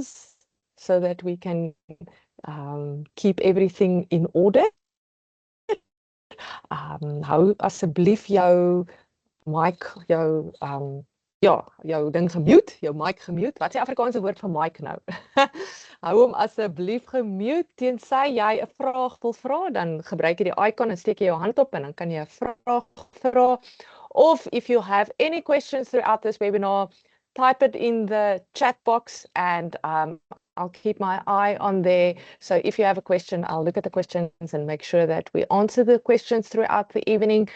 so that we can keep everything in order. Hou asseblief jou mic, jou ding gemute, jou mic gemute. Wat is die Afrikaanse woord vir mic nou? Hou hom asseblief gemute, tensy jy 'n vraag wil vra, dan gebruik jy die icon en steek jy jou hand op en dan kan jy 'n vraag vra. Of if you have any questions throughout this webinar, type it in the chat box and I'll keep my eye on there. So if you have a question, I'll look at the questions and make sure that we answer the questions throughout the evening.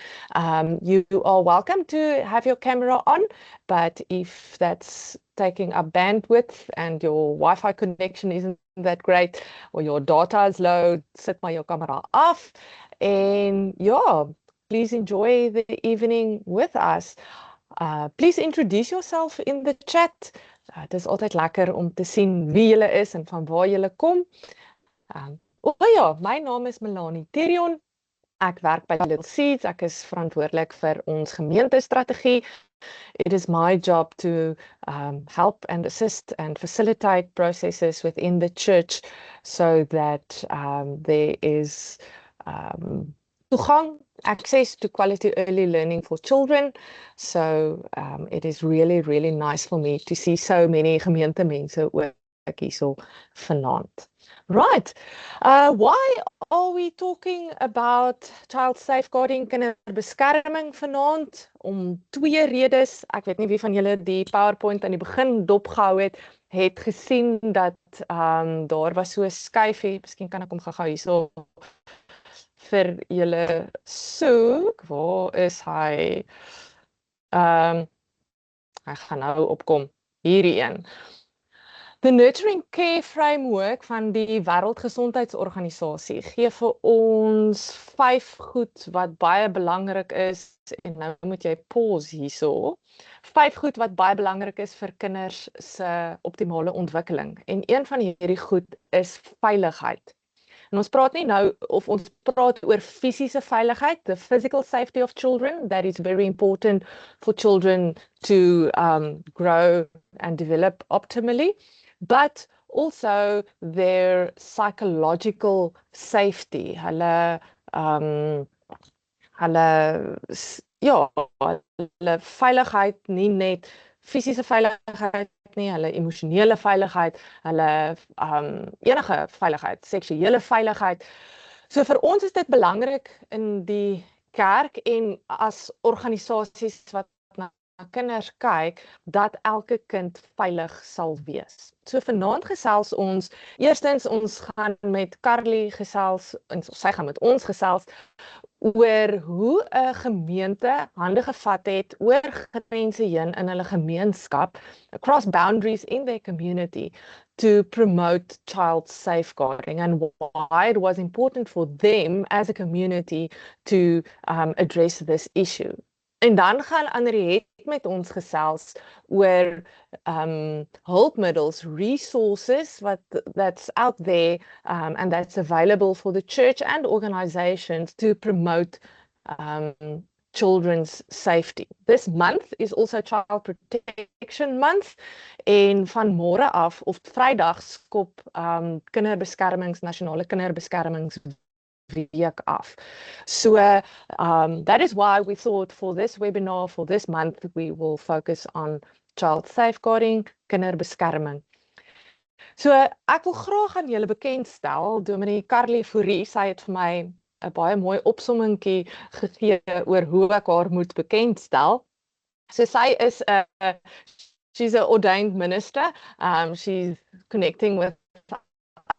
You are welcome to have your camera on, but if that's taking up bandwidth and your Wi-Fi connection isn't that great or your data is low, sit my your camera off. And yeah, please enjoy the evening with us. Please introduce yourself in the chat. Het is altyd lekker om te sien wie julle is en van waar julle kom. My naam is Melanie Therion. Ek werk by Little Seeds. Ek is verantwoordelik vir ons gemeentestrategie. It is my job to help and assist and facilitate processes within the church so that there is toegang, access to quality early learning for children. So it is really, really nice for me to see so many gemeentemense ook hierso vanaand. Right, why are we talking about child safeguarding, kinderbeskerming vanaand? Om twee redes. Ek weet nie wie van julle die PowerPoint aan die begin dopgehou het gesien dat daar was so 'n skuifie. Miskien kan ek hom gou hierso vir julle soek. Waar is hy? Hy gaan nou opkom. Hierdie een. The Nurturing Care Framework van die Wêreldgesondheidsorganisasie gee vir ons 5 goed wat baie belangrik is, en nou moet jy pause hierso. 5 goed wat baie belangrik is vir kinders se optimale ontwikkeling. En een van hierdie goed is veiligheid. En ons praat nie nou of ons praat oor fisiese veiligheid, the physical safety of children, that is very important for children to grow and develop optimally, but also their psychological safety. Hulle veiligheid, nie net fisiese veiligheid nie, hulle emosionele veiligheid, hulle enige veiligheid, seksuele veiligheid. So vir ons is dit belangrik in die kerk en as organisasies wat na kinders kyk, dat elke kind veilig sal wees. So vanaand gesels ons, eerstens ons gaan met Carly gesels, en sy gaan met ons gesels, oor hoe 'n gemeente hande gevat het oor grense heen in hulle gemeenskap, across boundaries in their community, to promote child safeguarding and why it was important for them as a community to address this issue. En dan gaan Henriette met ons gesels oor hulpmiddels, resources that's out there and that's available for the church and organizations to promote children's safety. This month is also Child Protection Month en van môre af of Vrydag skop nasionale kinderbeskermingsweek af. So that is why we thought for this webinar, for this month, we will focus on child safeguarding, kinderbeskerming. So ek wil graag aan julle bekendstel, Dominee Carly Fourie, sy het vir my 'n baie mooi opsommingkie gegee oor hoe ek haar moet bekendstel. So sy is she's an ordained minister. She's connecting with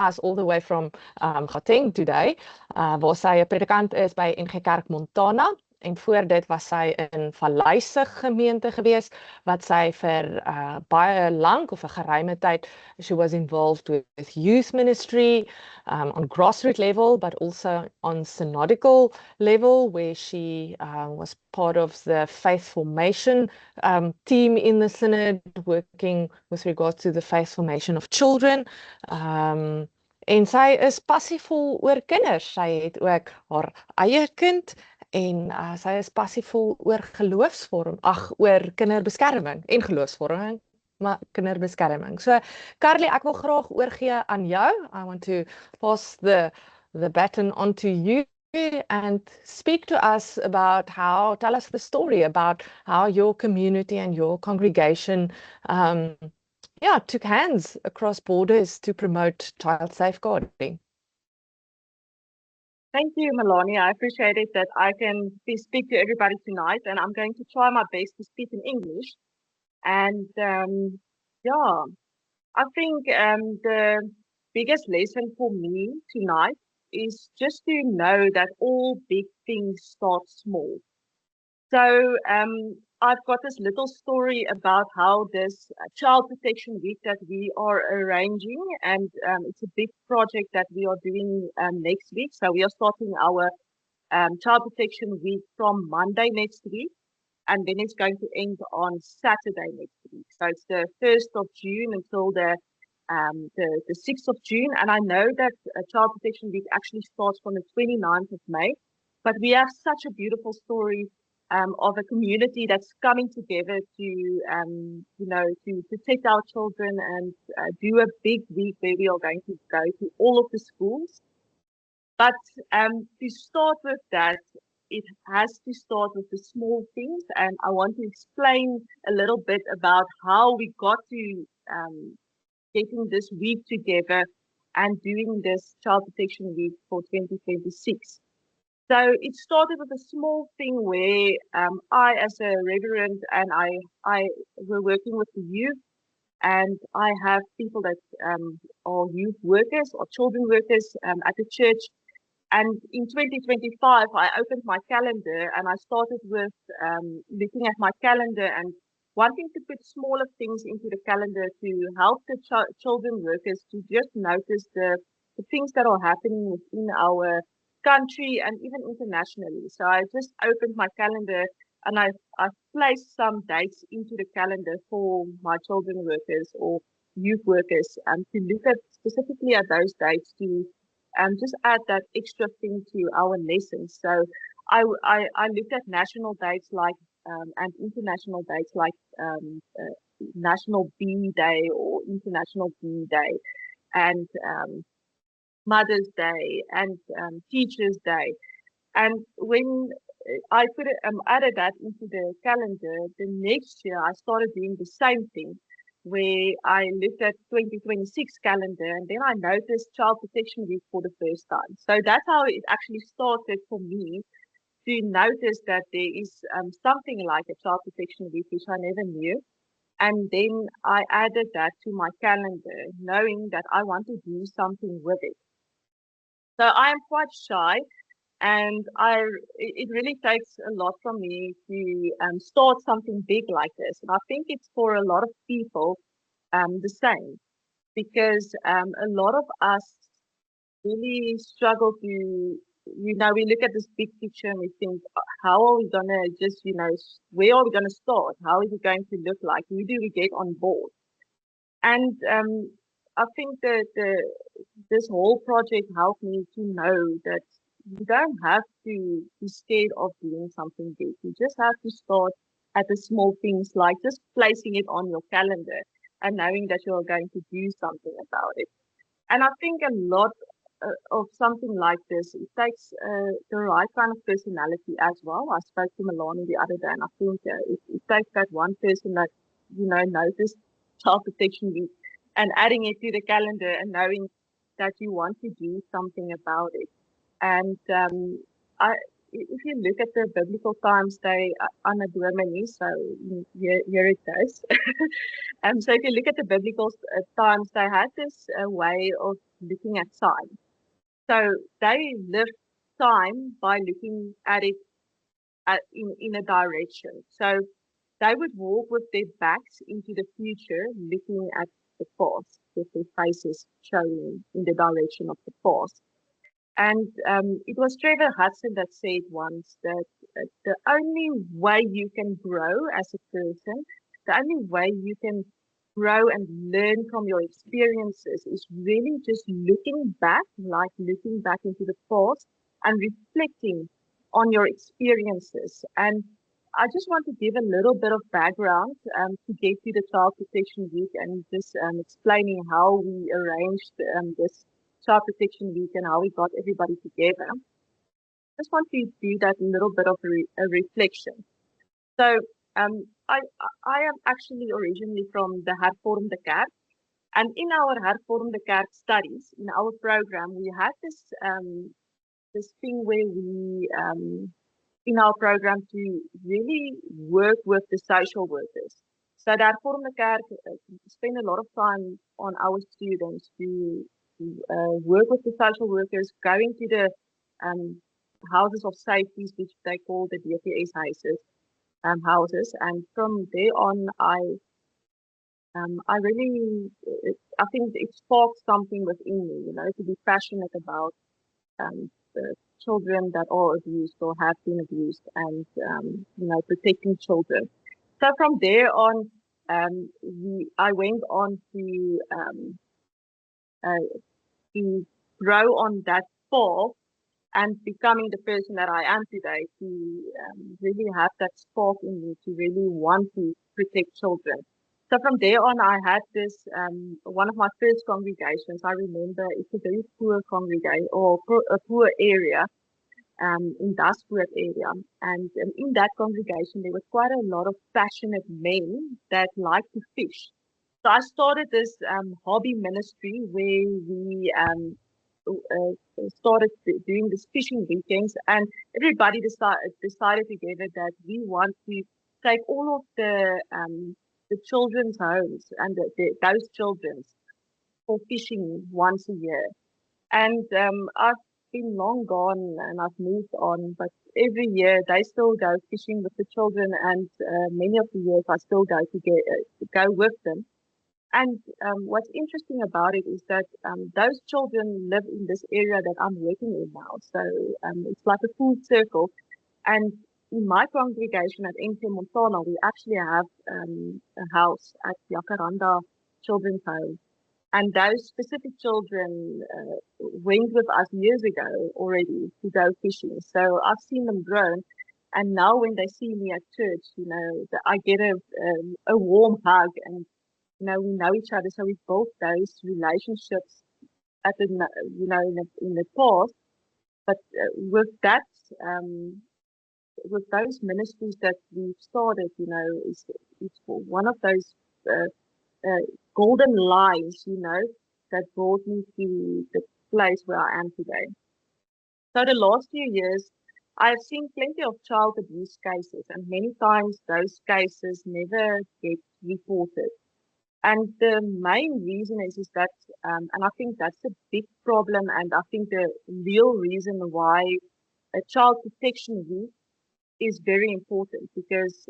us all the way from Gauteng today, waar sy 'n predikant is by NG Kerk Montana. En voor dit was sy in Valleise gemeente gewees, wat sy vir baie lank of 'n geruime tyd, she was involved with youth ministry on grassroots level, but also on synodical level, where she was part of the faith formation team in the synod, working with regards to the faith formation of children. En sy is passievol oor kinders. Sy het ook haar eie kind en sy is passievol oor oor kinderbeskerming en geloofsvorming kinderbeskerming. So Carly, ek wil graag oorgee aan jou. I want to pass the baton on to you and speak to us about tell us the story about how your community and your congregation took hands across borders to promote child safeguarding. Thank you, Melanie. I appreciate it that I can speak to everybody tonight, and I'm going to try my best to speak in English. And yeah, I think the biggest lesson for me tonight is just to know that all big things start small. So I've got this little story about how this Child Protection Week that we are arranging, and it's a big project that we are doing next week. So we are starting our Child Protection Week from Monday next week, and then it's going to end on Saturday next week. So it's the 1st of June until the 6th of June, and I know that Child Protection Week actually starts from the 29th of May, but we have such a beautiful story of a community that's coming together to protect our children and do a big week where we are going to go to all of the schools. But to start with that, it has to start with the small things, and I want to explain a little bit about how we got to getting this week together and doing this Child Protection Week for 2026. So it started with a small thing where I, as a reverend, and I were working with the youth, and I have people that are youth workers or children workers at the church. And in 2025, I opened my calendar and I started with looking at my calendar and wanting to put smaller things into the calendar to help the children workers to just notice the things that are happening within our country and even internationally. So I just opened my calendar and I placed some dates into the calendar for my children workers or youth workers to look at specifically at those dates to just add that extra thing to our lessons. So I looked at national dates like and international dates like National Bee Day or International Bee Day and Mother's Day and Teachers Day. And when I added that into the calendar, the next year I started doing the same thing where I looked at 2026 calendar and then I noticed Child Protection Week for the first time. So that's how it actually started for me to notice that there is something like a Child Protection Week, which I never knew. And then I added that to my calendar, knowing that I want to do something with it. So I am quite shy, and it really takes a lot from me to start something big like this. And I think it's for a lot of people the same, because a lot of us really struggle to, we look at this big picture and we think, how are we going to just, where are we going to start? How is it going to look like? Who do we get on board? And I think that this whole project helped me to know that you don't have to be scared of doing something big. You just have to start at the small things, like just placing it on your calendar and knowing that you are going to do something about it. And I think a lot of something like this, it takes the right kind of personality as well. I spoke to Melanie the other day, and I think it takes that one person that, noticed Child Protection Week and adding it to the calendar and knowing that you want to do something about it. And if you look at the biblical times, they Anna Domini, so here it goes. So if you look at the biblical times, they had this way of looking at signs. So they lived time by looking at it in a direction. So they would walk with their backs into the future, looking at the past, with their faces showing in the direction of the past. And it was Trevor Hudson that said once that the only way you can grow as a person, the only way you can grow and learn from your experiences is really just looking back, like looking back into the past and reflecting on your experiences. And I just want to give a little bit of background to get to the Child Protection Week and just explaining how we arranged this Child Protection Week and how we got everybody together. Just want to do that little bit of a reflection. So I am actually originally from the Hervormde Kerk, and in our Hervormde Kerk studies, in our program, we had this thing where we in our program to really work with the social workers. So that Hervormde Kerk spend a lot of time on our students to work with the social workers, going to the um, houses of safety, which they call the DPS houses, and from there on, I really, I think it sparked something within me, to be passionate about the children that are abused or have been abused, and protecting children. So from there on, I went on uh, to grow on that path and becoming the person that I am today, to really have that spark in me to really want to protect children. So from there on, I had this, one of my first congregations, I remember it's a very poor congregation or a poor area in Daspoort area. And in that congregation, there was quite a lot of passionate men that like to fish. So I started this hobby ministry where we started doing this fishing weekends, and everybody decided together that we want to take all of the children's homes and those children's for fishing once a year. And I've been long gone and I've moved on, but every year they still go fishing with the children, and many of the years I still go to go with them. And what's interesting about it is that those children live in this area that I'm working in now. So it's like a full circle. And in my congregation at NK Montana, we actually have a house at Jacaranda Children's Home. And those specific children went with us years ago already to go fishing. So I've seen them grow. And now when they see me at church, I get a warm hug, and we know each other. So we built those relationships at the, in the past. But with that, with those ministries that we've started, it's one of those golden lines, that brought me to the place where I am today. So the last few years, I've seen plenty of child abuse cases, and many times those cases never get reported. And the main reason is that, and I think that's a big problem, and I think the real reason why a child protection week is very important, because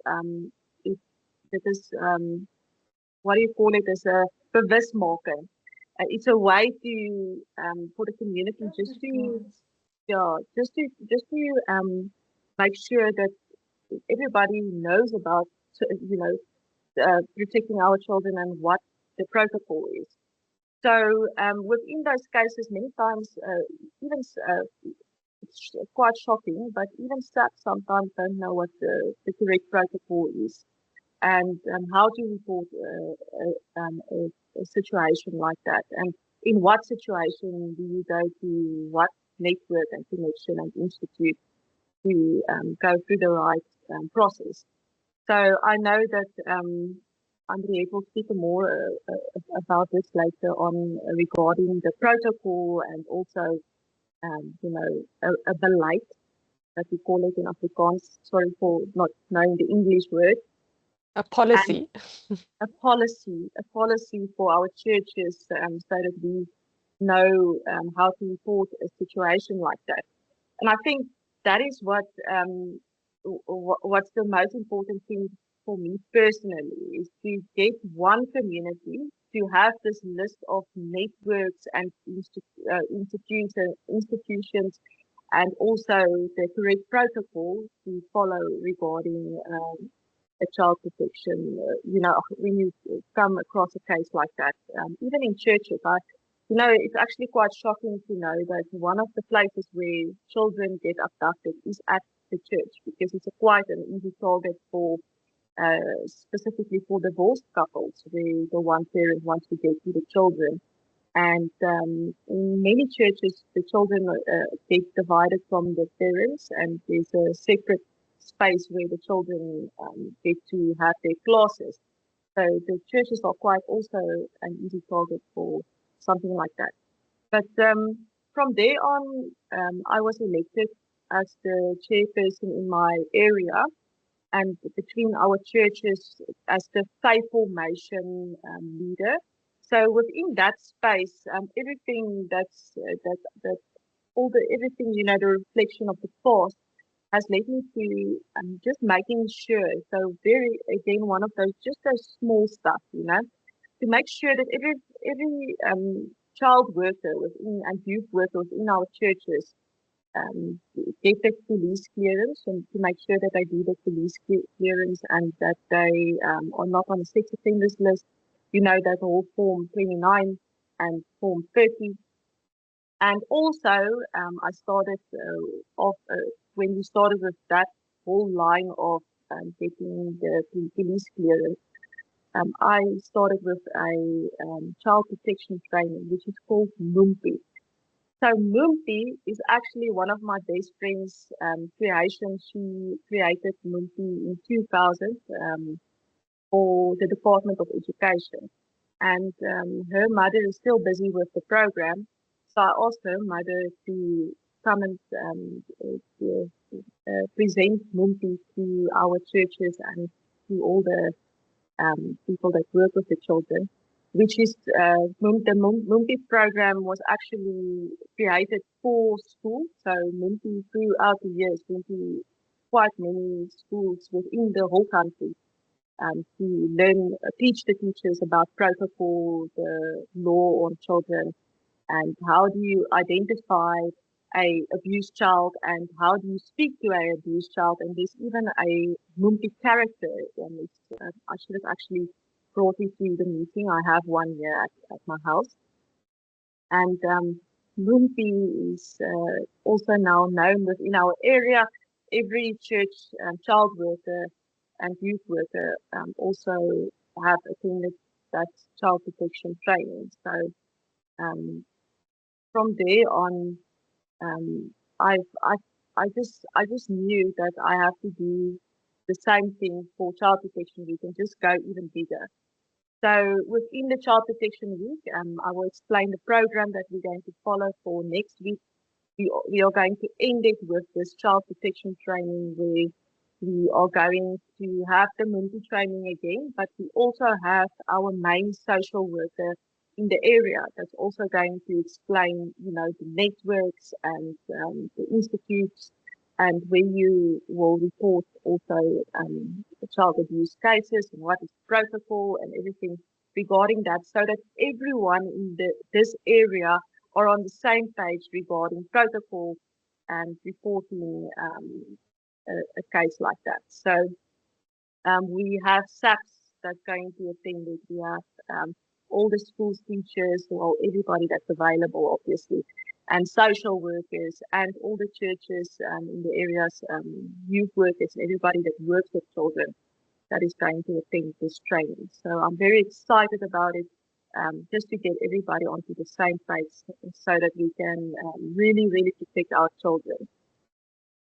it is, what do you call it, as a bewustmaker. It's a way to for the community just to make sure that everybody knows about protecting our children and what the protocol is. So within those cases, many times even it's quite shocking, but even staff sometimes don't know what the correct protocol is, and how to report a situation like that, and in what situation do you go to what network and connection and institute to go through the right process. So I know that Andriette will speak more about this later on regarding the protocol, and also, a beleid, that we call it in Afrikaans. Sorry for not knowing the English word. A policy. A policy for our churches, so that we know how to report a situation like that. And I think that is what's the most important thing for me personally, is to get one community to have this list of networks and institutions, and also the correct protocol to follow regarding a child protection. When you come across a case like that, even in churches, it's actually quite shocking to know that one of the places where children get abducted is at the church because it's quite an easy target for specifically for divorced couples where the one parent wants to get to the children. And in many churches, the children get divided from the parents, and there's a separate space where the children get to have their classes. So the churches are quite also an easy target for something like that. But from there on, I was elected as the chairperson in my area, and between our churches as the faith formation leader. So within that space, everything that all the everything the reflection of the past has led me to just making sure. So very again one of those just those small stuff, to make sure that every child worker within and youth worker within our churches get the police clearance and to make sure that they do the police clearance and that they are not on the sex offenders list. That whole Form 29 and Form 30. And also, I started off when we started with that whole line of getting the police clearance. I started with a child protection training, which is called MUMPI. So Mumpi is actually one of my best friends' creations. She created Mumpi in 2000 for the Department of Education. And her mother is still busy with the program. So I asked her mother to come and present Mumpi to our churches and to all the people that work with the children, which is the Mumpi program was actually created for schools. So Mumpi throughout the years went to quite many schools within the whole country to learn, teach the teachers about protocol, the law on children, and how do you identify a abused child and how do you speak to a abused child. And there's even a Mumpi character, and I should have actually brought it to the meeting. I have one here at my house. And Mumpi is also now known within our area. Every church child worker and youth worker also have attended that child protection training. So from there on, I just knew that I have to do the same thing for Child Protection Week and just go even bigger. So within the Child Protection Week, I will explain the program that we're going to follow for next week. We are going to end it with this child protection training where we are going to have the Mumpi training again, but we also have our main social worker in the area that's also going to explain, the networks and the institutes and where you will report also the child abuse cases and what is protocol and everything regarding that, so that everyone in this area are on the same page regarding protocol and reporting a case like that. So we have SAPs that's going to attend it. We have all the schools teachers, well, everybody that's available, obviously, and social workers and all the churches in the areas, youth workers, everybody that works with children that is going to attend this training. So I'm very excited about it, just to get everybody onto the same page so that we can really, really protect our children.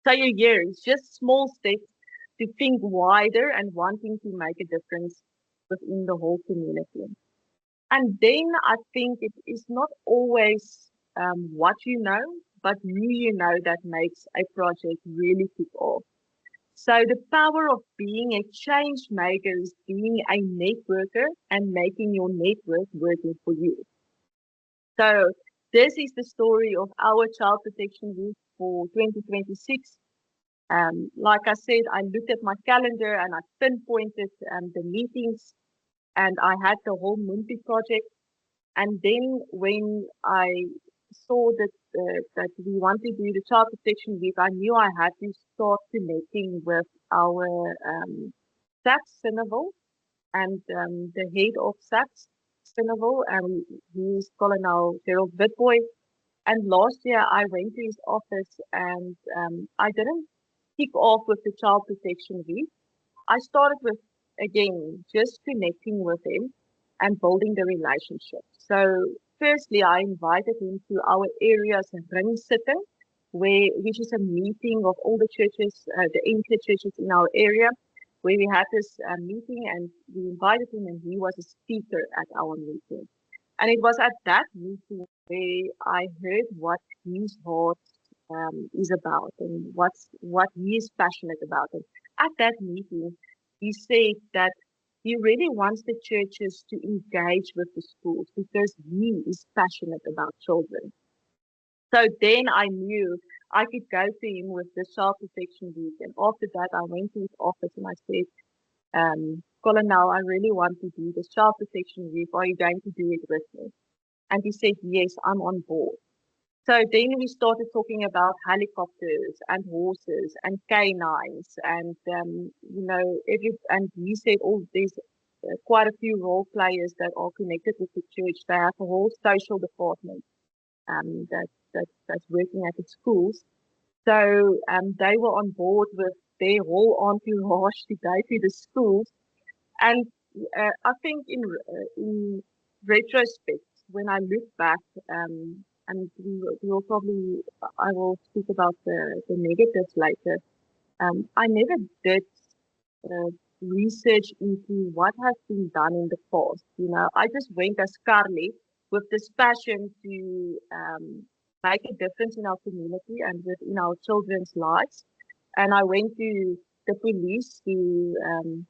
So it's just small steps to think wider and wanting to make a difference within the whole community. And then I think it is not always what you know, but who you know that makes a project really kick off. So the power of being a change maker is being a networker and making your network working for you. So this is the story of our Child Protection Week for 2026. Like I said, I looked at my calendar and I pinpointed the meetings and I had the whole Mumpi project. And then when I saw that we want to do the Child Protection Week, I knew I had to start connecting with our SAPS Cineville and the head of SAPS Cineville, and he's Colonel Gerald Witbooi. And last year I went to his office and I didn't kick off with the Child Protection Week, I started with, again, just connecting with him and building the relationship. So firstly, I invited him to our area's ring sitting, which is a meeting of all the churches, the anchor churches in our area, where we had this meeting, and we invited him, and he was a speaker at our meeting. And it was at that meeting where I heard what his heart is about and what he is passionate about. And at that meeting, he said that he really wants the churches to engage with the schools because he is passionate about children. So then I knew I could go to him with the Child Protection Week. And after that, I went to his office and I said, Colin, now I really want to do the Child Protection Week. Are you going to do it with me? And he said, yes, I'm on board. So then we started talking about helicopters and horses and canines and and he said, oh, there's quite a few role players that are connected with the church. They have a whole social department that's working at the schools. So they were on board with their whole entourage to go to the schools. And I think in retrospect, when I look back, and we will probably, I will speak about the negatives later. I never did uh, research into what has been done in the past. You know, I just went as Carly with this passion to make a difference in our community and within our children's lives. And I went to the police to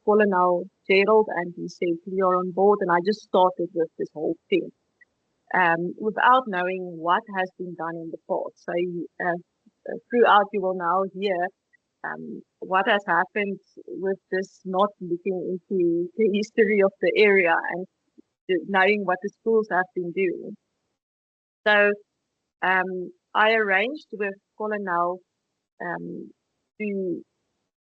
Colonel Gerald, and he said, we are on board. And I just started with this whole thing without knowing what has been done in the past. So throughout, you will now hear what has happened with this not looking into the history of the area and knowing what the schools have been doing. So I arranged with Colonel to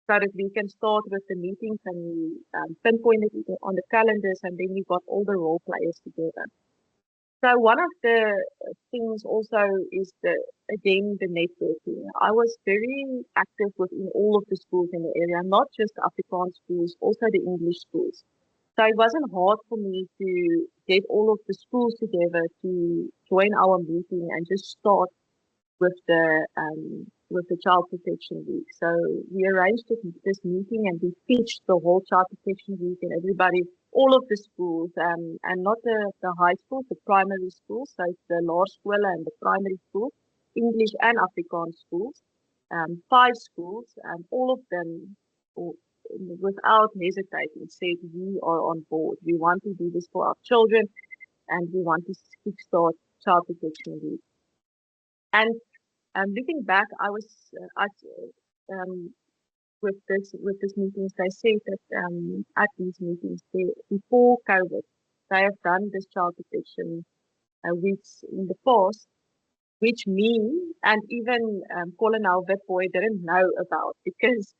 so that we can start with the meetings and we pinpointed it on the calendars, and then we got all the role players together. So one of the things also is again the networking. I was very active within all of the schools in the area, not just Afrikaans schools, also the English schools. So it wasn't hard for me to get all of the schools together to join our meeting and just start with the Child Protection Week. So we arranged this meeting and we pitched the whole Child Protection Week, and everybody, all of the schools, and not the high schools, the primary schools, so it's the laerskool and the primary schools, English and Afrikaans schools, 5 schools, and all of them, without hesitating, said we are on board. We want to do this for our children, and we want to kickstart Child Protection Week. And looking back, I was with this meetings. They said that at these meetings, before COVID, they have done this child protection weeks in the past, which me and even Colonel Witboy didn't know about because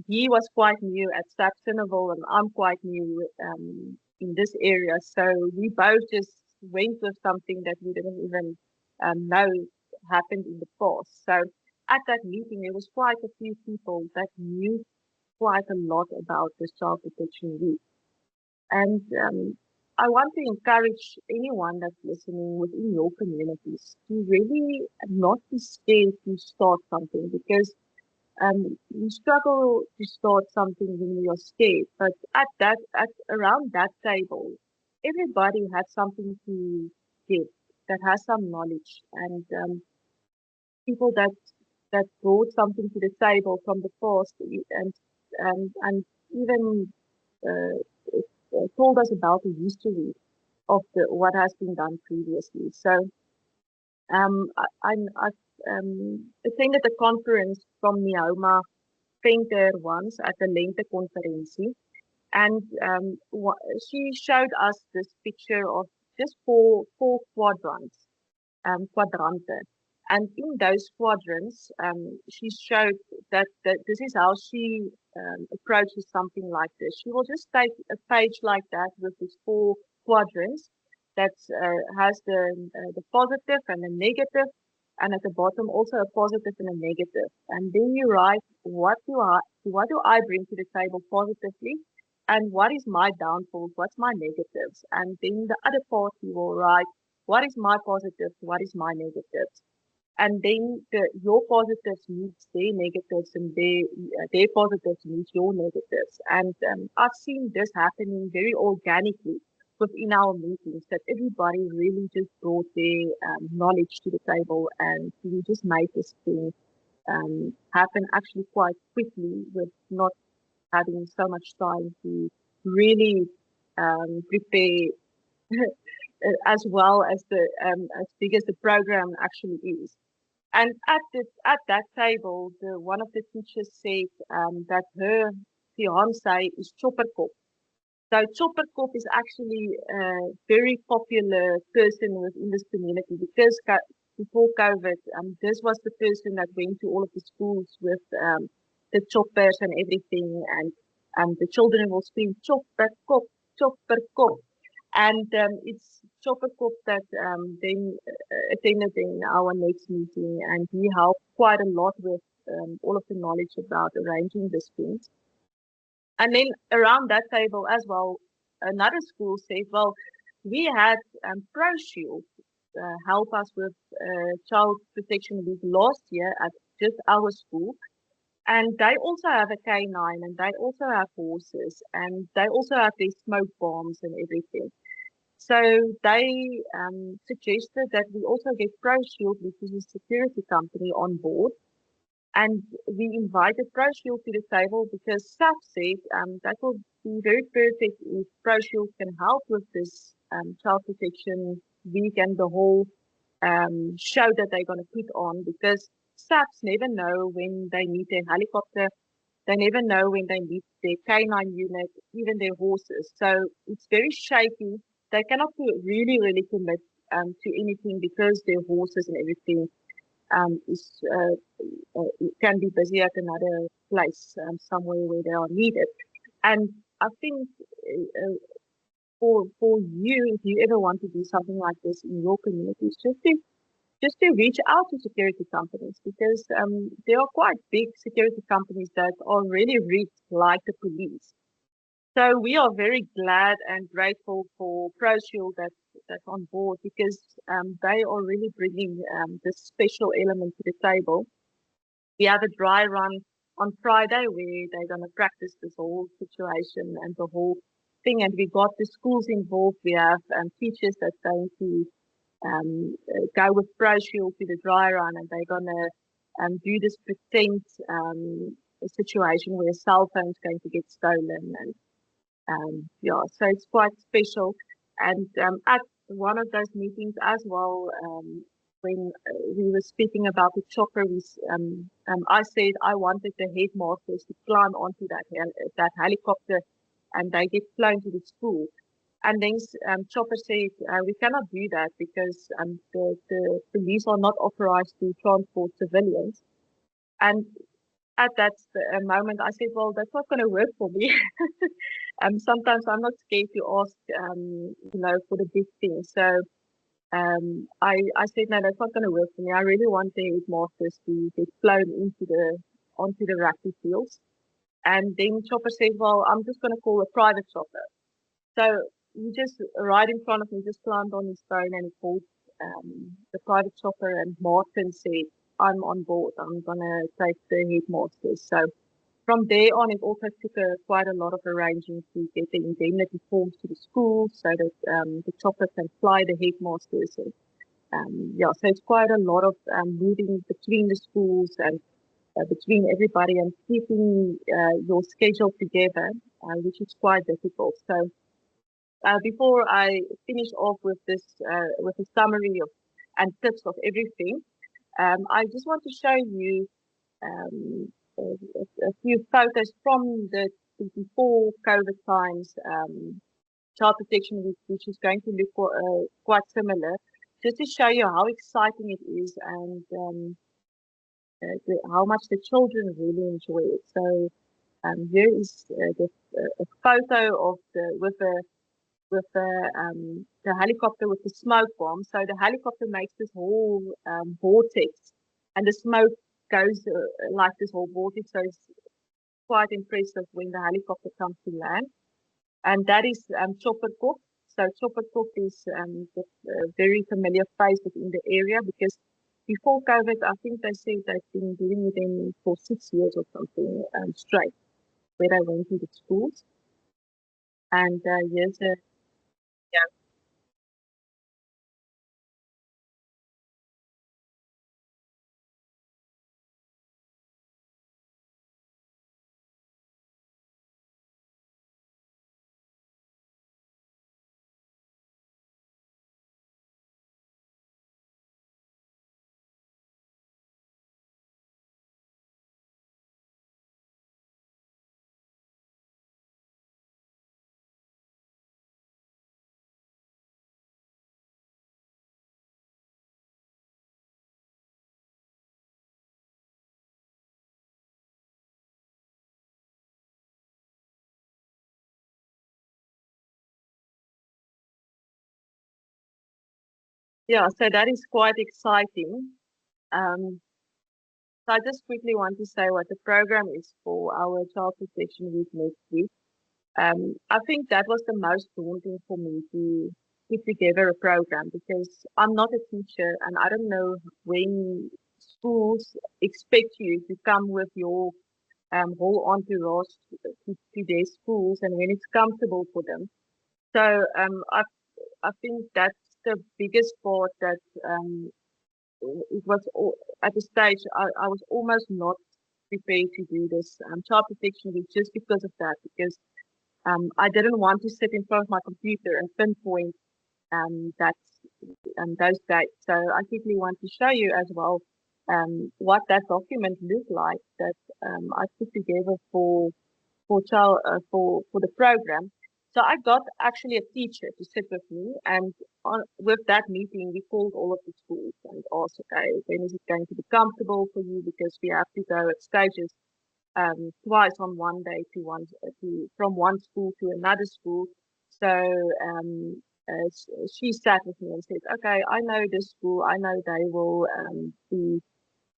he was quite new at Stadsinnerville and I'm quite new in this area. So we both just went with something that we didn't even know happened in the past. So at that meeting, there was quite a few people that knew quite a lot about this Child Protection Week. And I want to encourage anyone that's listening within your communities to really not be scared to start something, because you struggle to start something when you're scared. But at around that table, everybody had something to give that has some knowledge, and people that brought something to the table from the past, and even told us about the history of what has been done previously. So I've attended a conference from Neoma Venter once at the Lente Conferentie, and she showed us this picture of just four quadrants, quadrante. And in those quadrants, she showed that this is how she approaches something like this. She will just take a page like that with these 4 quadrants that has the positive and the negative, and at the bottom also a positive and a negative. And then you write what do I bring to the table positively, and what is my downfalls, what's my negatives. And then the other part you will write what is my positives, what is my negatives. And then your positives meets their negatives, and their positives meets your negatives. And I've seen this happening very organically within our meetings, that everybody really just brought their knowledge to the table, and we just made this thing happen actually quite quickly, with not having so much time to really prepare as well as as big as the program actually is. And at that table, one of the teachers said that her fiance is Chopperkop. So Chopperkop is actually a very popular person within this community, because before COVID, this was the person that went to all of the schools with the choppers and everything, and the children will scream Chopperkop, Chopperkop. And it's Chopperkop that then attended in our next meeting, and he helped quite a lot with all of the knowledge about arranging the things. And then around that table as well, another school said, well, we had ProShield help us with Child Protection Week last year at just our school. And they also have a canine, and they also have horses, and they also have these smoke bombs and everything. So they suggested that we also get ProShield, which is a security company, on board. And we invited ProShield to the table because SAF said that will be very perfect if ProShield can help with this child protection week and the whole show that they're going to put on, because SAFs never know when they need their helicopter, they never know when they need their canine unit, even their horses. So it's very shaky. They cannot really commit to anything, because their horses and everything can be busy at another place, somewhere where they are needed. And I think for you, if you ever want to do something like this in your communities, just to reach out to security companies, because there are quite big security companies that are really rich, like the police. So we are very glad and grateful for ProShield that's on board, because they are really bringing this special element to the table. We have a dry run on Friday where they're going to practice this whole situation and the whole thing. And we got the schools involved. We have teachers that's going to go with ProShield to the dry run, and they're going to do this pretend situation where a cell phone is going to get stolen. And yeah, so it's quite special. And at one of those meetings as well, when we were speaking about the chopper, I said I wanted the headmasters to climb onto that helicopter, and they get flown to the school. And then Chopper said, we cannot do that because the police are not authorized to transport civilians. And at that moment, I said, well, that's not going to work for me. Sometimes I'm not scared to ask, for the big things. So I said, no, that's not going to work for me. I really want the headmasters to get flown onto the rugby fields. And then Chopper said, well, I'm just going to call a private chopper. So he just right in front of me just climbed on his phone and he called the private chopper, and Martin said, I'm on board. I'm going to take the headmasters. So from there on, it also took quite a lot of arranging to get the indemnity forms to the school so that the chopper can fly the headmasters. And yeah, so it's quite a lot of moving between the schools and between everybody, and keeping your schedule together, which is quite difficult. So before I finish off with this, with a summary of and tips of everything, I just want to show you a few photos from the before COVID times, Child Protection Week, which is going to look quite similar, just to show you how exciting it is, and how much the children really enjoy it. So here is a photo of with the helicopter with the smoke bomb. So the helicopter makes this whole vortex, and the smoke goes like this whole vortex. So it's quite impressive when the helicopter comes to land. And that is Chopper Cook. So Chopper Cook is a very familiar face within the area because before COVID, I think they said they've been doing it for 6 years or something straight, where they went to the schools. And yes, yeah, yeah. So that is quite exciting. Um, so I just quickly want to say what the program is for our Child Protection Week next week. I think that was the most daunting for me to put together a program because I'm not a teacher and I don't know when schools expect you to come with your whole entourage to their schools and when it's comfortable for them. So I think that's the biggest part that it was at the stage I was almost not prepared to do this child protection week just because of that because I didn't want to sit in front of my computer and pinpoint that those dates. So I quickly want to show you as well what that document looked like that I put together for the program. So I got actually a teacher to sit with me, and with that meeting, we called all of the schools and asked, okay, when is it going to be comfortable for you? Because we have to go at stages twice on one day from one school to another school. So she sat with me and said, "Okay, I know this school. I know they will be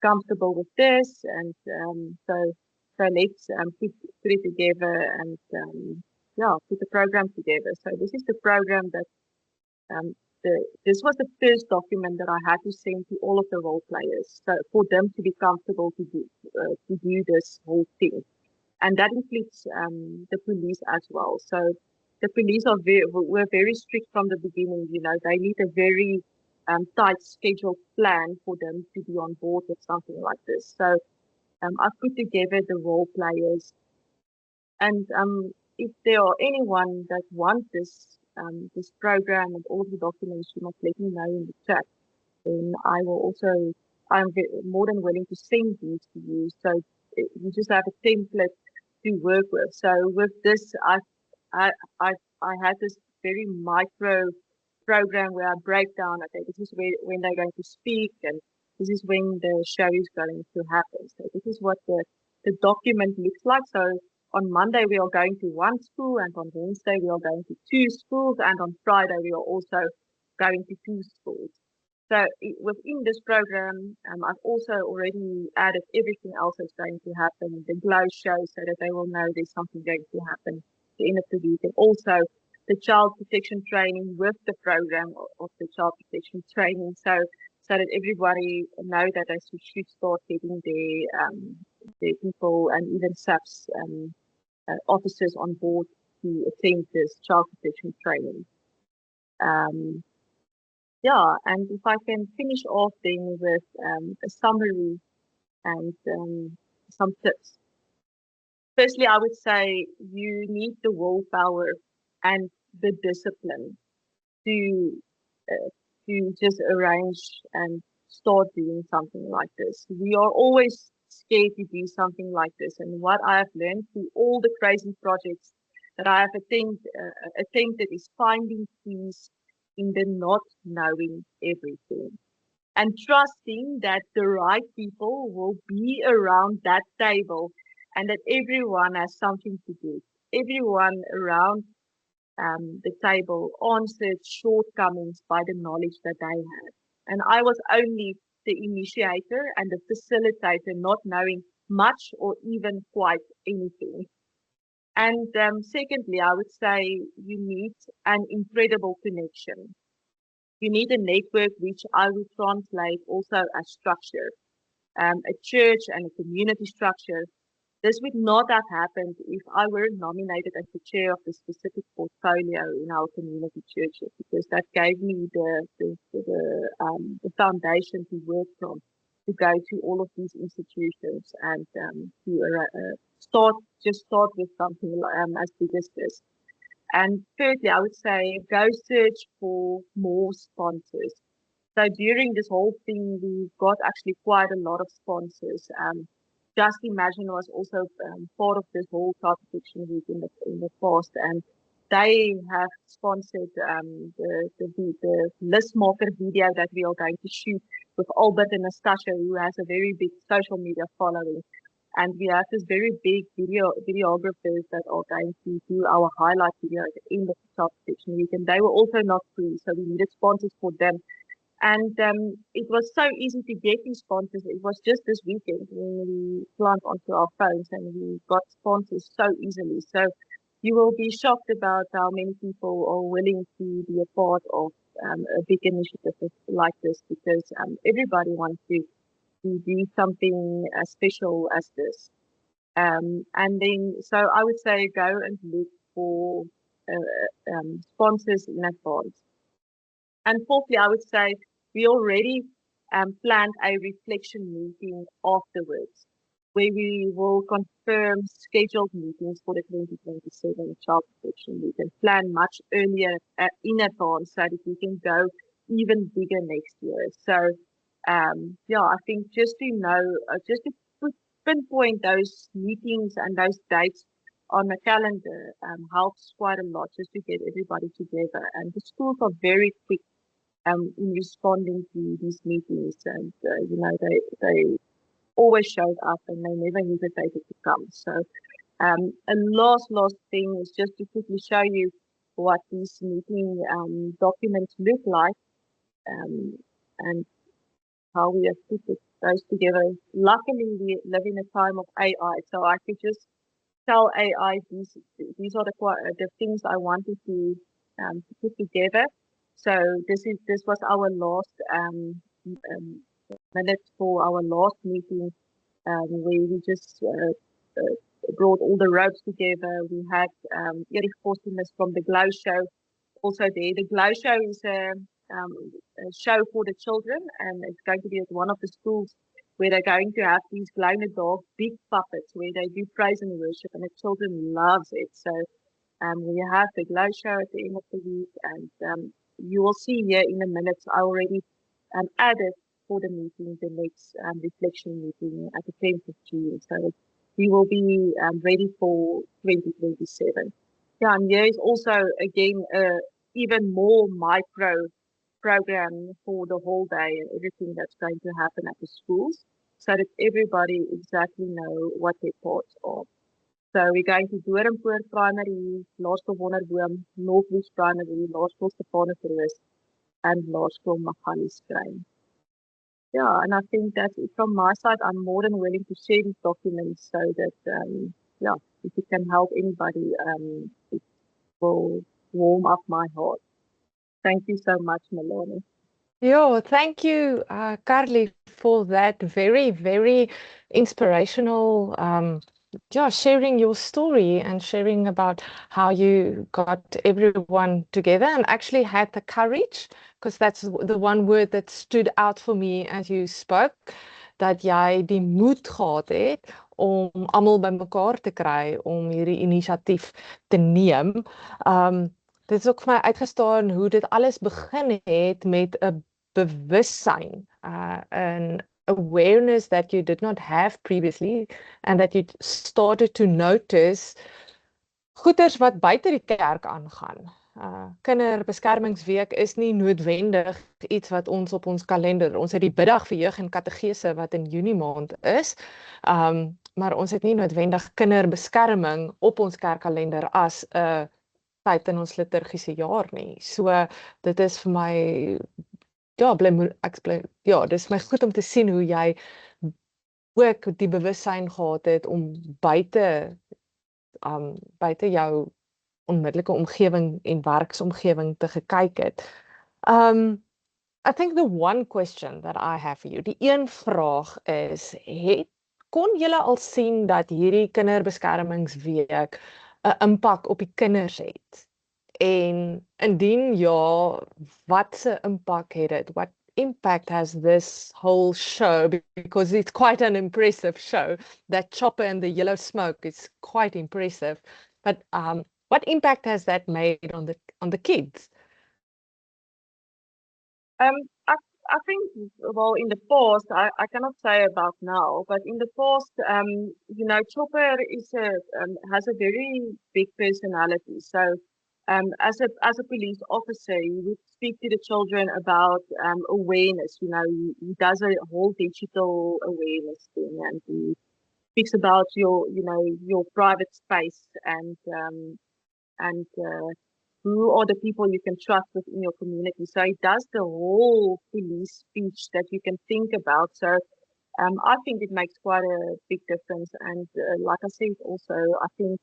comfortable with this, and so let's put it together and yeah, put the program together." So this is the program that um, this was the first document that I had to send to all of the role players, so for them to be comfortable to do this whole thing, and that includes the police as well. So the police were very strict from the beginning. You know, they need a very tight scheduled plan for them to be on board with something like this. So I've put together the role players, and if there are anyone that want this program and all of the documents, you must let me know in the chat. Then I will also, more than willing to send these to you. So you just have a template to work with. So with this, I, I, I had this very micro program where I break down, okay, this is when they're going to speak and this is when the show is going to happen. So this is what the document looks like. So on Monday, we are going to one school and on Wednesday, we are going to two schools and on Friday, we are also going to two schools. So within this program, I've also already added everything else that's going to happen, the glow show, so that they will know there's something going to happen at the end of the week, and also the child protection training with the program of the child protection training, so that everybody know that they should start getting their people and even SAPS officers on board to attend this child protection training. Um, yeah, and if I can finish off then with a summary and some tips. Firstly, I would say you need the willpower and the discipline to uh, to just arrange and start doing something like this. We are always scared to do something like this, and what I have learned through all the crazy projects that I have attempted is finding peace in the not knowing everything and trusting that the right people will be around that table and that everyone has something to do. Everyone around the table answered shortcomings by the knowledge that they had. And I was only the initiator and the facilitator, not knowing much or even quite anything. And secondly, I would say you need an incredible connection. You need a network, which I would translate also as structure, a church and a community structure. This would not have happened if I were nominated as the chair of the specific portfolio in our community churches, because that gave me the foundation to work from, to go to all of these institutions and to start with something as big as this. And thirdly, I would say go search for more sponsors. So during this whole thing, we got actually quite a lot of sponsors. Just Imagine was also part of this whole Child Protection Week in the past, and they have sponsored the listmaker video that we are going to shoot with Albert and Nastasha, who has a very big social media following. And we have this very big videographers that are going to do our highlight video at the end of the Child Protection Week, and they were also not free, so we needed sponsors for them. And it was so easy to get these sponsors. It was just this weekend when we plugged onto our phones and we got sponsors so easily. So you will be shocked about how many people are willing to be a part of a big initiative like this, because everybody wants to do something as special as this. And then, so I would say go and look for sponsors in advance. And fourthly, I would say we already planned a reflection meeting afterwards, where we will confirm scheduled meetings for the 2027 Child Protection Week and plan much earlier in advance so that we can go even bigger next year. So, yeah, I think just to know, just to pinpoint those meetings and those dates on the calendar helps quite a lot, just to get everybody together. And the schools are very quick in responding to these meetings, and you know, they always showed up and they never hesitated to come. So a last thing is just to quickly show you what these meeting documents look like, and how we have put those together. Luckily, we live in a time of AI, so I could just tell AI these are the things I wanted to put together. So this was our last minute for our last meeting, where we just brought all the ropes together. We had Erich Forstines from the Glow Show also there. The Glow Show is a show for the children, and it's going to be at one of the schools where they're going to have these glow-in-the-dark big puppets where they do praise and worship, and the children loves it. So we have the Glow Show at the end of the week, and you will see here in a minute, I already added for the meeting, the next reflection meeting at the 10th of June. So we will be ready for 2027. Yeah, and here is also, again, even more micro program for the whole day and everything that's going to happen at the schools, so that everybody exactly know what their parts are. So we're going to Doornpoort Primary, Laerskool Wonderboom, Northwich Primary, Laerskool Stefanus and Laerskool Magalieskrain. Yeah, and I think that from my side, I'm more than willing to share these documents so that, yeah, if it can help anybody, it will warm up my heart. Thank you so much, Melanie. Yeah, thank you, Carly, for that very, very inspirational, sharing your story and sharing about how you got everyone together and actually had the courage, because that's the one word that stood out for me as you spoke, dat jy die moed gehad het om almal bymekaar te kry om hierdie inisiatief te neem. Dit is ook vir my uitgestaan hoe dit alles begin het met 'n bewussyn, an awareness that you did not have previously, and that you started to notice goeders wat buite die kerk aangaan. Kinderbeskermingsweek is nie noodwendig iets wat ons op ons kalender, ons het die biddag vir jeug en kategese wat in Junie maand is, maar ons het nie noodwendig kinderbeskerming op ons kerkkalender as 'n tyd in ons liturgiese jaar nie. So dit is vir my ja, dis my goed om te sien hoe jy ook die bewussyn gehad het om buite jou onmiddellike omgewing en werksomgewing te gekyk het. I think the one question that I have for you, die een vraag is, kon julle al sien dat hierdie kinderbeskermingsweek 'n impak op die kinders het? En indien ja, watse impak het dit? What impact has this whole show, because it's quite an impressive show, that chopper and the yellow smoke is quite impressive, but what impact has that made on the kids? I think, well, in the past, I cannot say about now, but in the past, you know, Chopper has a very big personality. So, as a police officer, he would speak to the children about awareness. You know, he does a whole digital awareness thing, and he speaks about your private space and who are the people you can trust within your community. So it does the whole police speech that you can think about. So I think it makes quite a big difference. And like I said, also, I think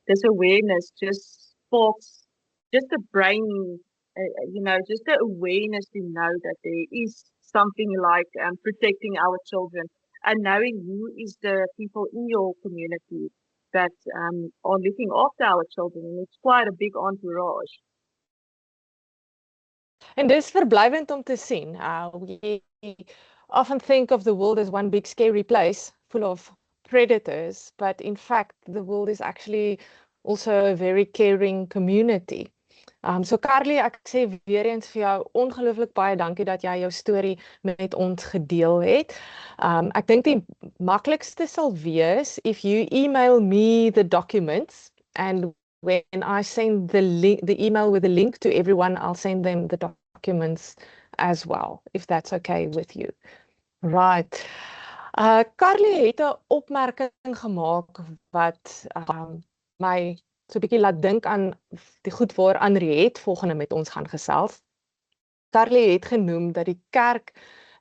this awareness just sparks just the brain, just the awareness to know that there is something like protecting our children and knowing who is the people in your community that are looking after our children, and it's quite a big entourage. En dis verblywend om te sien. We often think of the world as one big scary place full of predators, but in fact the world is actually also a very caring community. So Carly, ek sê weer eens vir jou ongelooflik baie dankie dat jy jou storie met ons gedeel het. Ek dink die maklikste sal wees if you email me the documents, and when I send the email with the link to everyone, I'll send them the documents as well, if that's okay with you. Right. Carly het 'n opmerking gemaak wat my so 'n bietjie laat dink aan die goed waar Henriette volgende met ons gaan gesels. Carly het genoem dat die kerk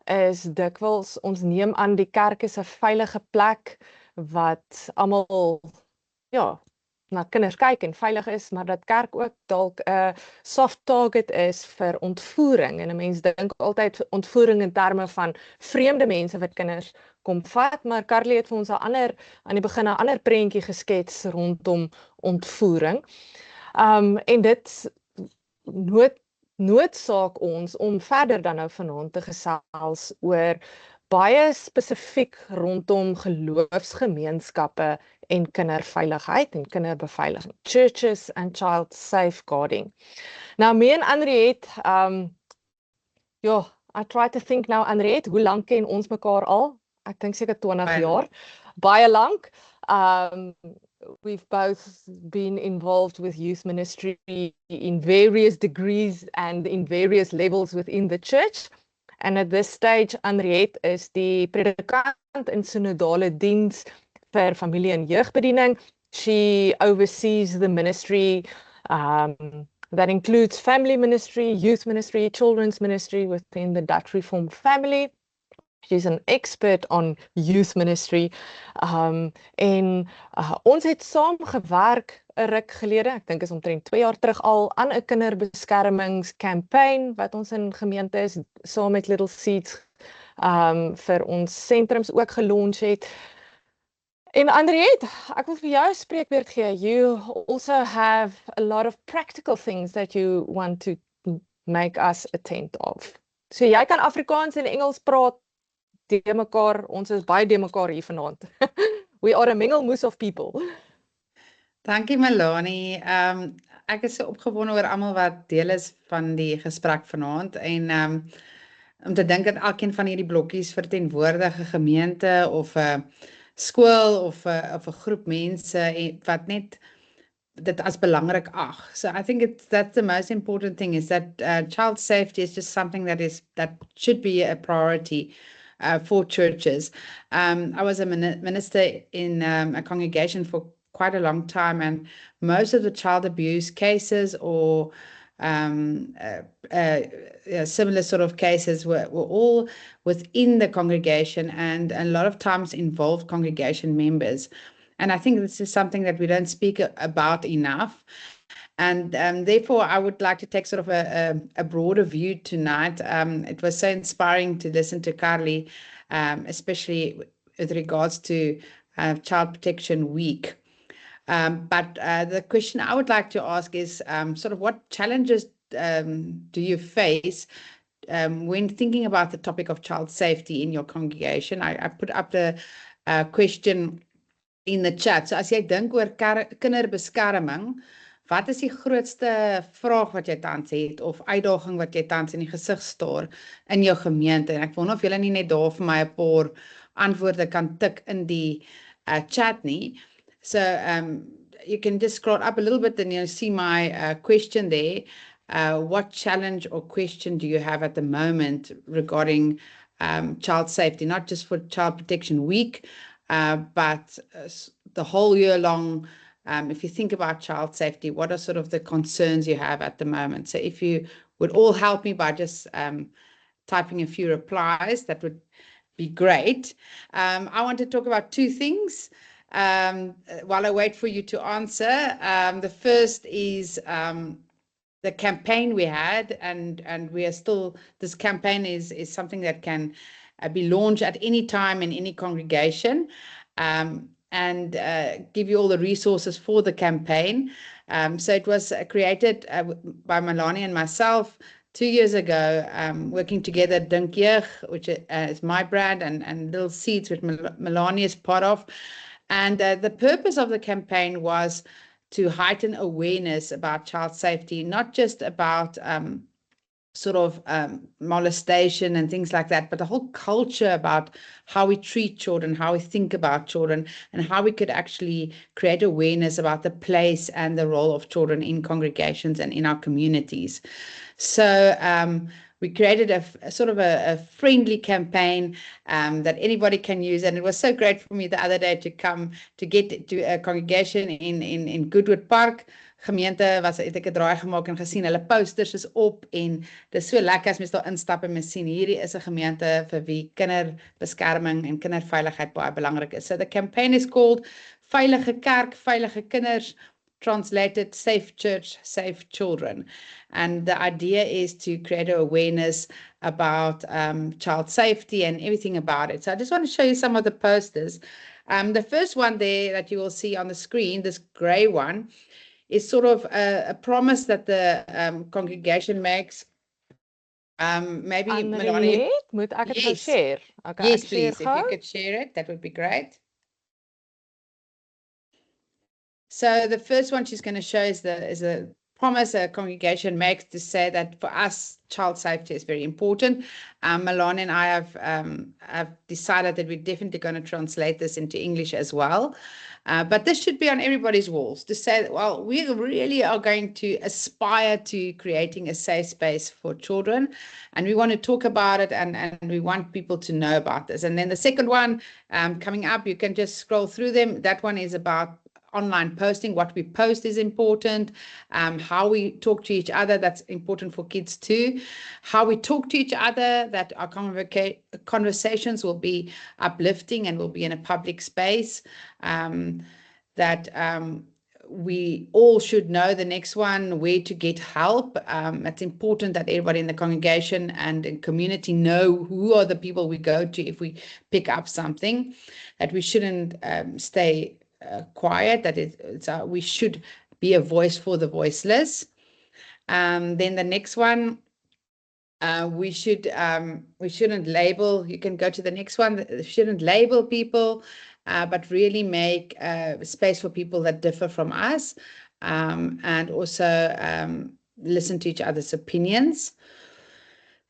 is dikwels, ons neem aan die kerk is 'n veilige plek wat almal na kinders kyk en veilig is, maar dat kerk ook dalk 'n soft target is vir ontvoering. En 'n mens dink altyd ontvoering in terme van vreemde mense wat kinders kom vat, maar Carly het vir ons aan die begin 'n ander prentjie geskets rondom ontvoering. En dit noodsaak ons om verder dan nou vanaand te gesels oor baie spesifiek rondom geloofsgemeenskappe en kinderveiligheid en kinderbeveiliging, churches and child safeguarding. Nou, me en Henriette, I try to think now, Henriette, hoe lank ken ons mekaar al? Ek dink seker 20 jaar. Baie lank. We've both been involved with youth ministry in various degrees and in various levels within the church. And at this stage, Henriette is die predikant in synodale diens vir familie en jeugbediening. She oversees the ministry that includes family ministry, youth ministry, children's ministry within the Dutch Reformed family. She's an expert on youth ministry. Ons het saam gewerk 'n ruk gelede, ek dink is omtrent 2 jaar terug al, aan 'n kinderbeskermingscampaign wat ons in gemeente is, saam met Little Seeds vir ons sentrums ook gelunch het. En Henriette, ek wil vir jou 'n spreekwoord gee. You also have a lot of practical things that you want to make us attend of. So jy kan Afrikaans en Engels praat de mekaar, ons is baie de mekaar hier vanaand. We are a mengelmoes of people. Dankie Melanie. Ek is so opgewonde oor almal wat deel is van die gesprek vanaand en om te dink dat elkeen van hierdie blokkies verteenwoordig 'n gemeente of 'n skool of 'n groep mense wat net dit as belangrik ag. So I think that's the most important thing is that child safety is just something that should be a priority for churches. I was a minister in a congregation quite a long time, and most of the child abuse cases or similar sort of cases were all within the congregation, and a lot of times involved congregation members. And I think this is something that we don't speak about enough. And therefore, I would like to take sort of a broader view tonight. It was so inspiring to listen to Carly, especially with regards to Child Protection Week. But the question I would like to ask is sort of what challenges do you face when thinking about the topic of child safety in your congregation? I put up the question in the chat. So as jy dink oor kinderbeskerming, wat is die grootste vraag wat jy tans het of uitdaging wat jy tans in die gesig staar in jou gemeente? En ek wonder of julle nie net daar vir my 'n paar antwoorde kan tik in die chat nie. So you can just scroll up a little bit and you'll see my question there. What challenge or question do you have at the moment regarding child safety, not just for Child Protection Week, but the whole year long? If you think about child safety, what are sort of the concerns you have at the moment? So if you would all help me by just typing a few replies, that would be great. I want to talk about two things while I wait for you to answer. The first is the campaign we had, and we are still, this campaign is something that can be launched at any time in any congregation, and give you all the resources for the campaign. So it was created by Melanie and myself 2 years ago, working together, Dink Jeug, which is my brand, and Little Seeds, which Melanie is part of. And the purpose of the campaign was to heighten awareness about child safety, not just about sort of molestation and things like that, but the whole culture about how we treat children, how we think about children, and how we could actually create awareness about the place and the role of children in congregations and in our communities. So we created a sort of a friendly campaign that anybody can use. And it was so great for me the other day to come to get to a congregation in Goodwood Park. Gemeente het ek 'n draai gemaak en gesien hulle posters is op, en dis so lekker as mens daar instap en mens sien hierdie is 'n gemeente vir wie kinderbeskerming en kinderveiligheid baie belangrik is. So the campaign is called Veilige Kerk, Veilige Kinders, translated Safe Church, Safe Children. And the idea is to create awareness about child safety and everything about it. So I just want to show you some of the posters. The first one there that you will see on the screen, this gray one, is sort of a promise that the congregation makes. Maybe Melanie, moet ek dit Yes. share? Okay, yes, ek share please, if you could share it, that would be great. So the first one she's going to show is a promise a congregation makes to say that for us, child safety is very important. Melanie and I have decided that we're definitely going to translate this into English as well. But this should be on everybody's walls to say that, well, we really are going to aspire to creating a safe space for children, and we want to talk about it, and we want people to know about this. And then the second one coming up, you can just scroll through them. That one is about online posting. What we post is important. How we talk to each other, that's important for kids too. How we talk to each other, that our conversations will be uplifting and will be in a public space. That we all should know. The next one, where to get help. It's important that everybody in the congregation and in community know who are the people we go to if we pick up something. That we shouldn't stay quiet, that we should be a voice for the voiceless. Then the next one, we shouldn't label. You can go to the next one. We shouldn't label people, but really make space for people that differ from us, and also listen to each other's opinions.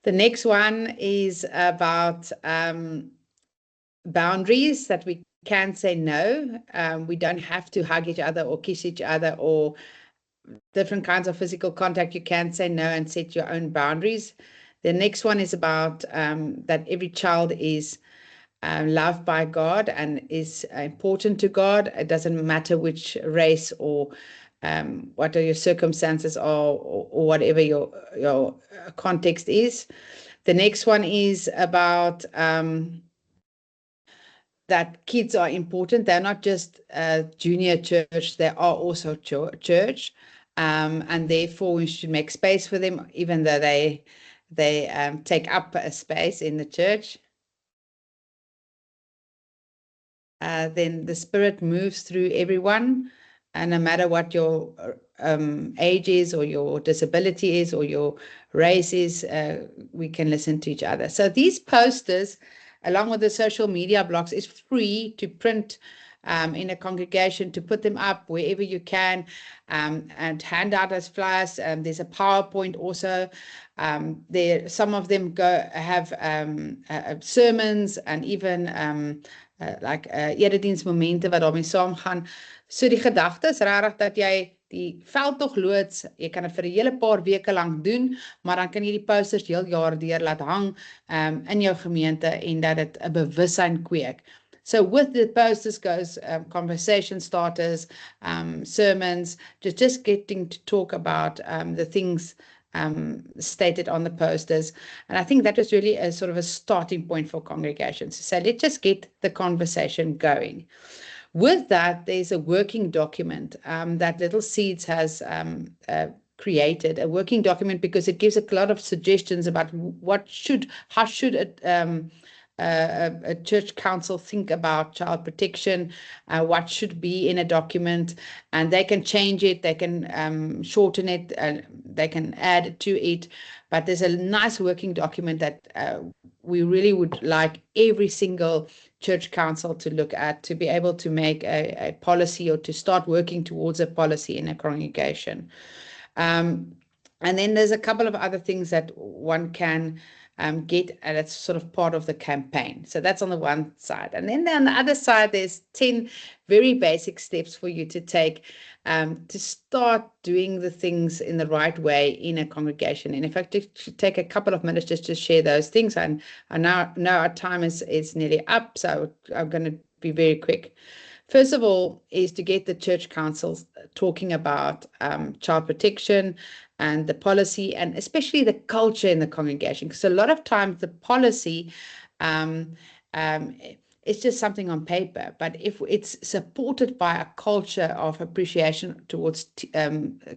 The next one is about boundaries, that we can say no. We don't have to hug each other or kiss each other or different kinds of physical contact. You can say no and set your own boundaries. The next one is about that every child is loved by God and is important to God. It doesn't matter which race or what are your circumstances are, or whatever your context is. The next one is about that kids are important. They're not just junior church, they are also church. And therefore we should make space for them, even though they take up a space in the church. Then the Spirit moves through everyone, and no matter what your age is, or your disability is, or your race is, we can listen to each other. So these posters, along with the social media blocks, is free to print in a congregation, to put them up wherever you can, and hand out as flyers. There's a PowerPoint also. Some of them have sermons, and even like erediensmomente wat daarmee saamgaan. So die gedagte is regtig dat jy die veldtog loods, jy kan dit vir 'n hele paar weke lank doen, maar dan kan jy die posters heel jaar deur laat hang in jou gemeente, en dat dit 'n bewussyn kweek. So with the posters goes conversation starters, sermons, just getting to talk about the things stated on the posters. And I think that was really a sort of a starting point for congregations. So let's just get the conversation going. With that, there's a working document that Little Seeds has created, a working document, because it gives a lot of suggestions about how should a church council think about child protection, what should be in a document, and they can change it, they can shorten it, they can add to it. But there's a nice working document that we really would like every single church council to look at, to be able to make a policy, or to start working towards a policy in a congregation. And then there's a couple of other things that one can get, and it's sort of part of the campaign. So that's on the one side. And then on the other side, there's 10 very basic steps for you to take to start doing the things in the right way in a congregation. And if I could take a couple of minutes just to share those things, and I know our time is nearly up, so I'm going to be very quick. First of all is to get the church councils talking about child protection and the policy, and especially the culture in the congregation. Because a lot of times the policy is just something on paper, but if it's supported by a culture of appreciation towards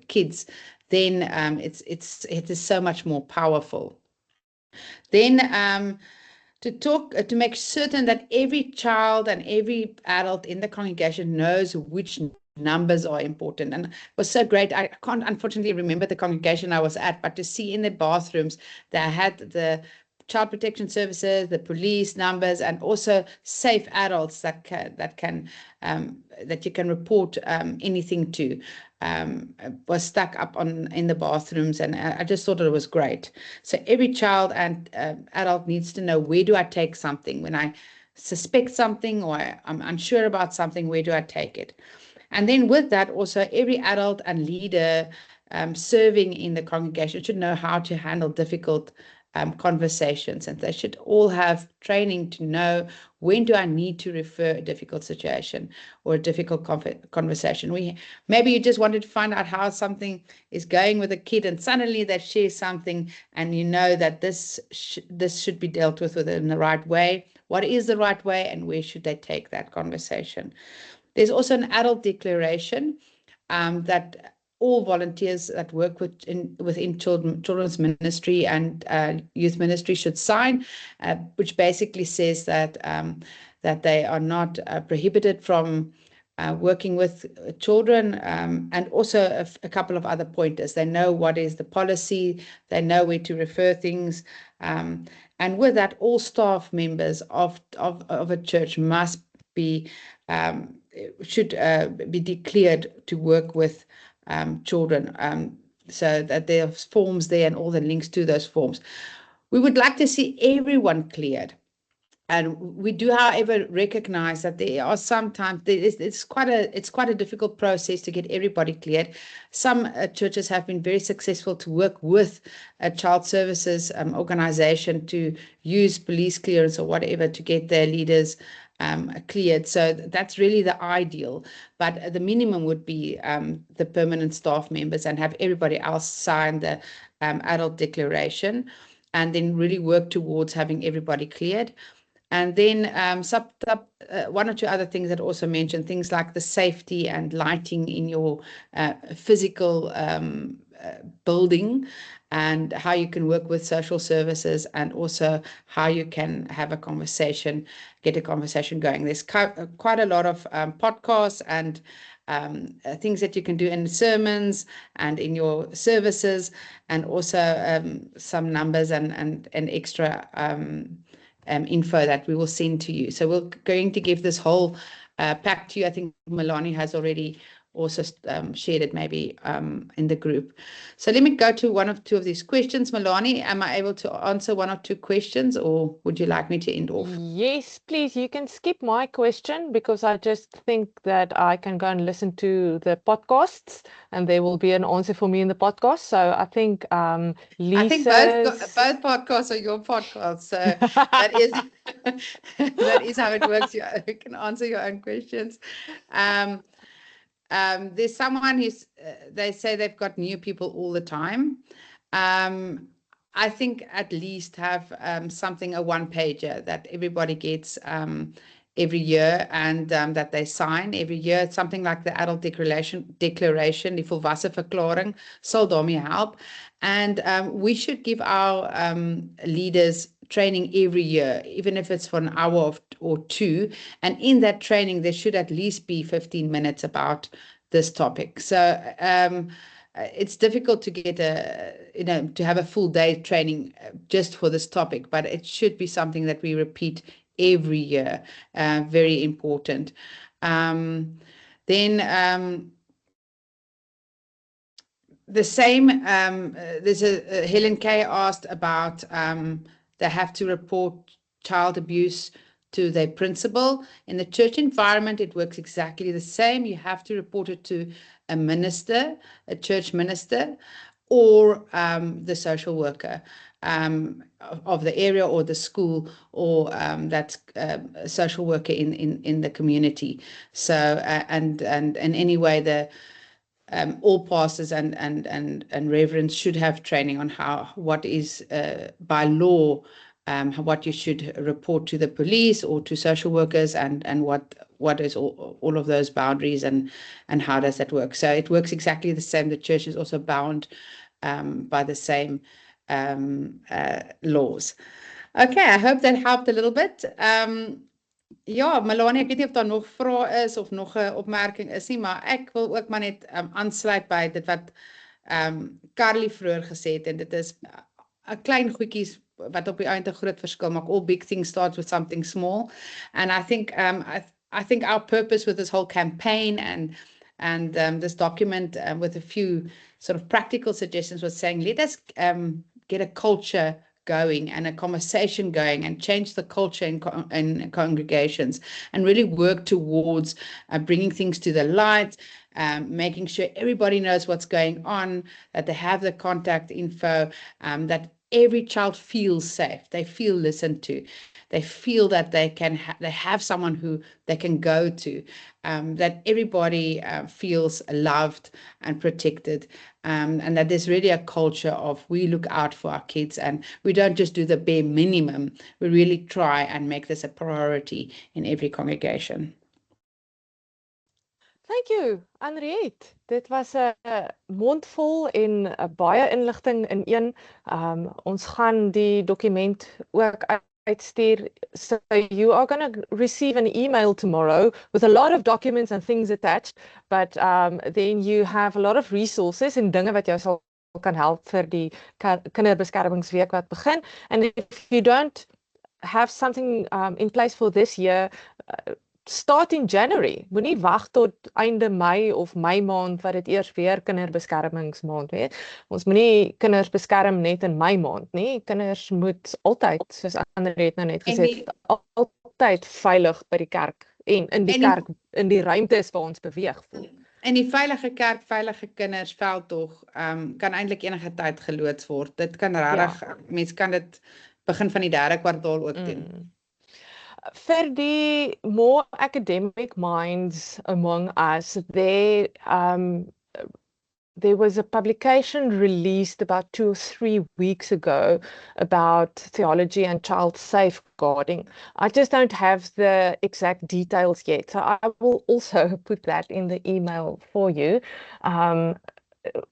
kids, then it is so much more powerful. Then to make certain that every child and every adult in the congregation knows which numbers are important. And it was so great. I can't unfortunately remember the congregation I was at, but to see in the bathrooms they had the child protection services, the police numbers, and also safe adults that you can report anything to, was stuck up in the bathrooms, and I just thought it was great. So every child and adult needs to know, where do I take something when I suspect something, or I'm unsure about something, where do I take it? And then with that, also every adult and leader serving in the congregation should know how to handle difficult conversations, and they should all have training to know, when do I need to refer a difficult situation or a difficult conversation. Maybe you just wanted to find out how something is going with a kid, and suddenly they share something, and you know that this should be dealt with in the right way. What is the right way, and where should they take that conversation? There's also an adult declaration that all volunteers that work within children's ministry and youth ministry should sign, which basically says that they are not prohibited from working with children, and also a couple of other pointers. They know what is the policy, they know where to refer things, and with that, all staff members of a church must be should be declared to work with children, so that there's forms there and all the links to those forms. We would like to see everyone cleared And we do, however, recognize that there are sometimes it's quite a difficult process to get everybody cleared. Some churches have been very successful to work with a child services organization to use police clearance or whatever to get their leaders cleared. So that's really the ideal. But the minimum would be the permanent staff members and have everybody else sign the adult declaration, and then really work towards having everybody cleared. And then one or two other things that also mentioned, things like the safety and lighting in your physical building, and how you can work with social services, and also how you can have a conversation, get a conversation going. There's quite a lot of podcasts and things that you can do in sermons and in your services, and also some numbers and extra info that we will send to you. So we're going to give this whole pack to you. I think Melanie has already also shared it maybe in the group. So let me go to one or two of these questions. Melanie, am I able to answer one or two questions, or would you like me to end off? Yes, please. You can skip my question because I just think that I can go and listen to the podcasts and there will be an answer for me in the podcast. So I think I think both podcasts are your podcasts. So that is that is how it works. You can answer your own questions. There's someone who's, they say they've got new people all the time. I think at least have something, a one-pager that everybody gets every year, and that they sign every year. It's something like the adult declaration, die volwasse verklaring, sal daarmee help. And we should give our leaders training every year, even if it's for an hour or two. And in that training, there should at least be 15 minutes about this topic. So it's difficult to get to have a full day training just for this topic, but it should be something that we repeat every year. Very important. Then the same, there's Helen Kay asked about they have to report child abuse to their principal. In the church environment, it works exactly the same. You have to report it to a minister, a church minister, or the social worker of the area, or the school, or that's a social worker in the community. So and anyway, the all pastors and reverends should have training on what is by law, what you should report to the police or to social workers, and what is all of those boundaries, and how does that work. So it works exactly the same. The church is also bound by the same laws. Okay, I hope that helped a little bit. Ja, Melanie, ek weet nie of daar nog vrae is of nog 'n opmerking is nie, maar ek wil ook maar net aansluit by dit wat Carly vroeër gesê het, en dit is 'n klein goedjies wat op die einde 'n groot verskil maak. All big things start with something small. And I think I think our purpose with this whole campaign and this document with a few sort of practical suggestions was saying, let us get a culture going and a conversation going, and change the culture in congregations, and really work towards bringing things to the light, making sure everybody knows what's going on, that they have the contact info, that every child feels safe, they feel listened to, they feel that they have someone who they can go to, that everybody feels loved and protected, and that there's really a culture of we look out for our kids, and we don't just do the bare minimum, we really try and make this a priority in every congregation. Thank you, Henriette. Dit was 'n mondvol en baie inligting in een. Ons gaan die dokument ook uitstuur. So you are going to receive an email tomorrow with a lot of documents and things attached, but then you have a lot of resources en dinge wat jou sal kan help vir die kinderbeskermingsweek wat begin. And if you don't have something in place for this year, start in January. Moenie wag tot einde Mei of Mei maand wat dit eers weer kinderbeskermingsmaand wees. Ons moenie kinders beskerm net in Mei maand nie. Kinders moet altyd, soos Andre het nou net gesê, altyd veilig by die kerk en in die kerk, in die ruimtes waar ons beweeg voel. En die veilige kerk, veilige kinders veldtog kan eintlik enige tyd geloods word. Dit kan regtig, mens kan dit begin van die 3de kwartaal ook doen. For the more academic minds among us, there was a publication released about 2 or 3 weeks ago about theology and child safeguarding. I just don't have the exact details yet, so I will also put that in the email for you.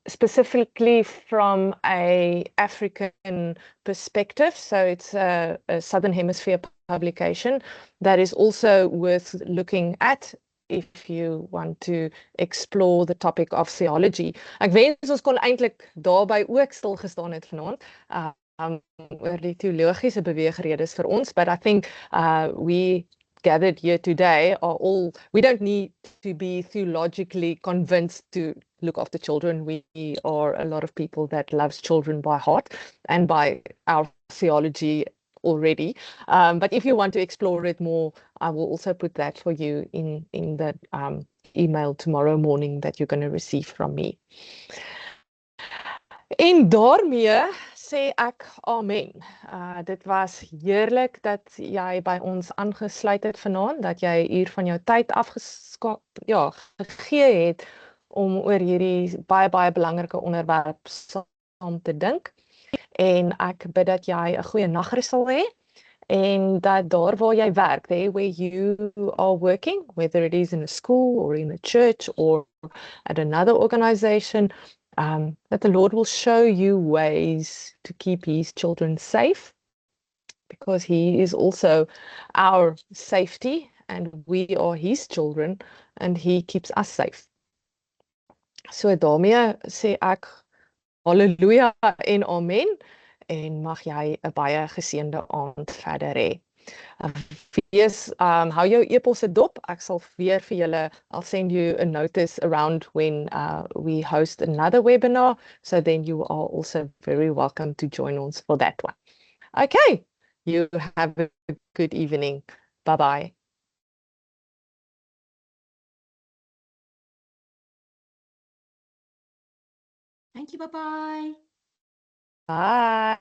Specifically from a African perspective, so it's a Southern Hemisphere publication that is also worth looking at if you want to explore the topic of theology. Ek wens ons kon eintlik daarby ook stil gestaan het vanaand, oor die teologiese beweegredes vir ons, but I think we gathered here today are all, we don't need to be theologically convinced to look after children. We are a lot of people that loves children by heart and by our theology already. But if you want to explore it more, I will also put that for you in the email tomorrow morning that you're going to receive from me. En daarmee sê ek amen. Dit was heerlik dat jy by ons aangesluit het vanaand, dat jy hier van jou tyd gegee het om oor hierdie baie belangrike onderwerp saam te dink. En ek bid dat jy 'n goeie nagrus sal hê en dat daar waar jy werk, there where you are working, whether it is in a school or in a church or at another organization, that the Lord will show you ways to keep his children safe, because he is also our safety and we are his children and he keeps us safe. So daarmee sê ek halleluja en amen en mag jy 'n baie geseënde aand verder hê. Hou jou e-posse dop. Ek sal weer vir julle, I'll send you a notice around when we host another webinar, so then you are also very welcome to join us for that one. Okay, you have a good evening. Bye-bye. Thank you, bye-bye. Bye.